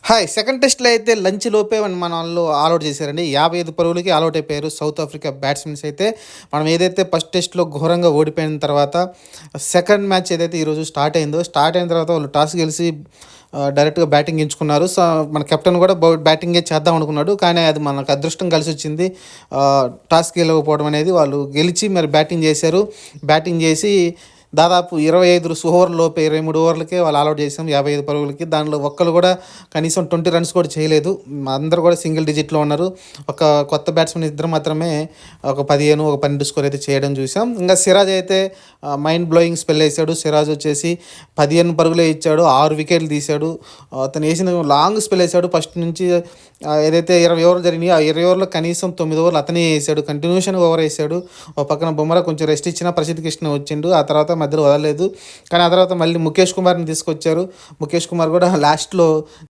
Hi! Second టెస్ట్‌లో అయితే lunch లోపే మనోళ్ళు ఆల్ ఔట్ చేశారండి. 55 పరుగులకి ఆల్ ఔట్ అయిపోయారు సౌత్ ఆఫ్రికా బ్యాట్స్‌మెన్స్ అయితే. మనం ఏదైతే ఫస్ట్ టెస్ట్‌లో ఘోరంగా ఓడిపోయిన తర్వాత సెకండ్ మ్యాచ్ ఏదైతే ఈరోజు స్టార్ట్ అయిన తర్వాత వాళ్ళు టాస్ గెలిసి డైరెక్ట్‌గా బ్యాటింగ్ ఎంచుకున్నారు. సో, మన కెప్టెన్ కూడా బ్యాటింగే చేద్దాం అనుకున్నాడు. కానీ అది మనకు అదృష్టం కలిసొచ్చింది. టాస్ గెలవకపోవడం అనేది. వాళ్ళు గెలిచి మరి బ్యాటింగ్ చేశారు. బ్యాటింగ్ చేసి దాదాపు 25 ఓవర్లలోపే 23 ఓవర్లకే వాళ్ళు ఆల్ ఔట్ చేసాం 55 పరుగులకి. దాంట్లో ఒక్కళ్ళు కూడా కనీసం 20 రన్స్ కూడా చేయలేదు. అందరూ కూడా సింగిల్ డిజిట్‌లో ఉన్నారు. ఒక కొత్త బ్యాట్స్‌మెన్ ఇద్దరు మాత్రమే ఒక 15, ఒక 12 స్కోర్ అయితే చేయడం చూసాం. ఇంకా సిరాజ్ అయితే మైండ్ బ్లోయింగ్ స్పెల్ ఏసాడు. సిరాజ్ వచ్చేసి 15 పరుగులే ఇచ్చాడు. 6 వికెట్లు తీశాడు. అతను ఏసిన లాంగ్ స్పెల్ ఏసాడు. ఫస్ట్ నుంచి ఏదైతే 20 ఓవర్లు జరిగినాయో ఆ 20 ఓవర్‌లో కనీసం 9 ఓవర్లు అతనే ఏసాడు. కంటిన్యూషన్‌గా ఓవర్ ఏసాడు. ఓ పక్కన బుమ్రా కొంచెం రెస్ట్ ఇచ్చినా ప్రసిద్ధ్ కృష్ణ వచ్చిండు. ఆ తర్వాత మధ్యలో వదలలేదు. కానీ ఆ తర్వాత మళ్ళీ ముఖేష్ కుమార్‌ని తీసుకొచ్చారు. ముఖేష్ కుమార్ కూడా లాస్ట్‌లో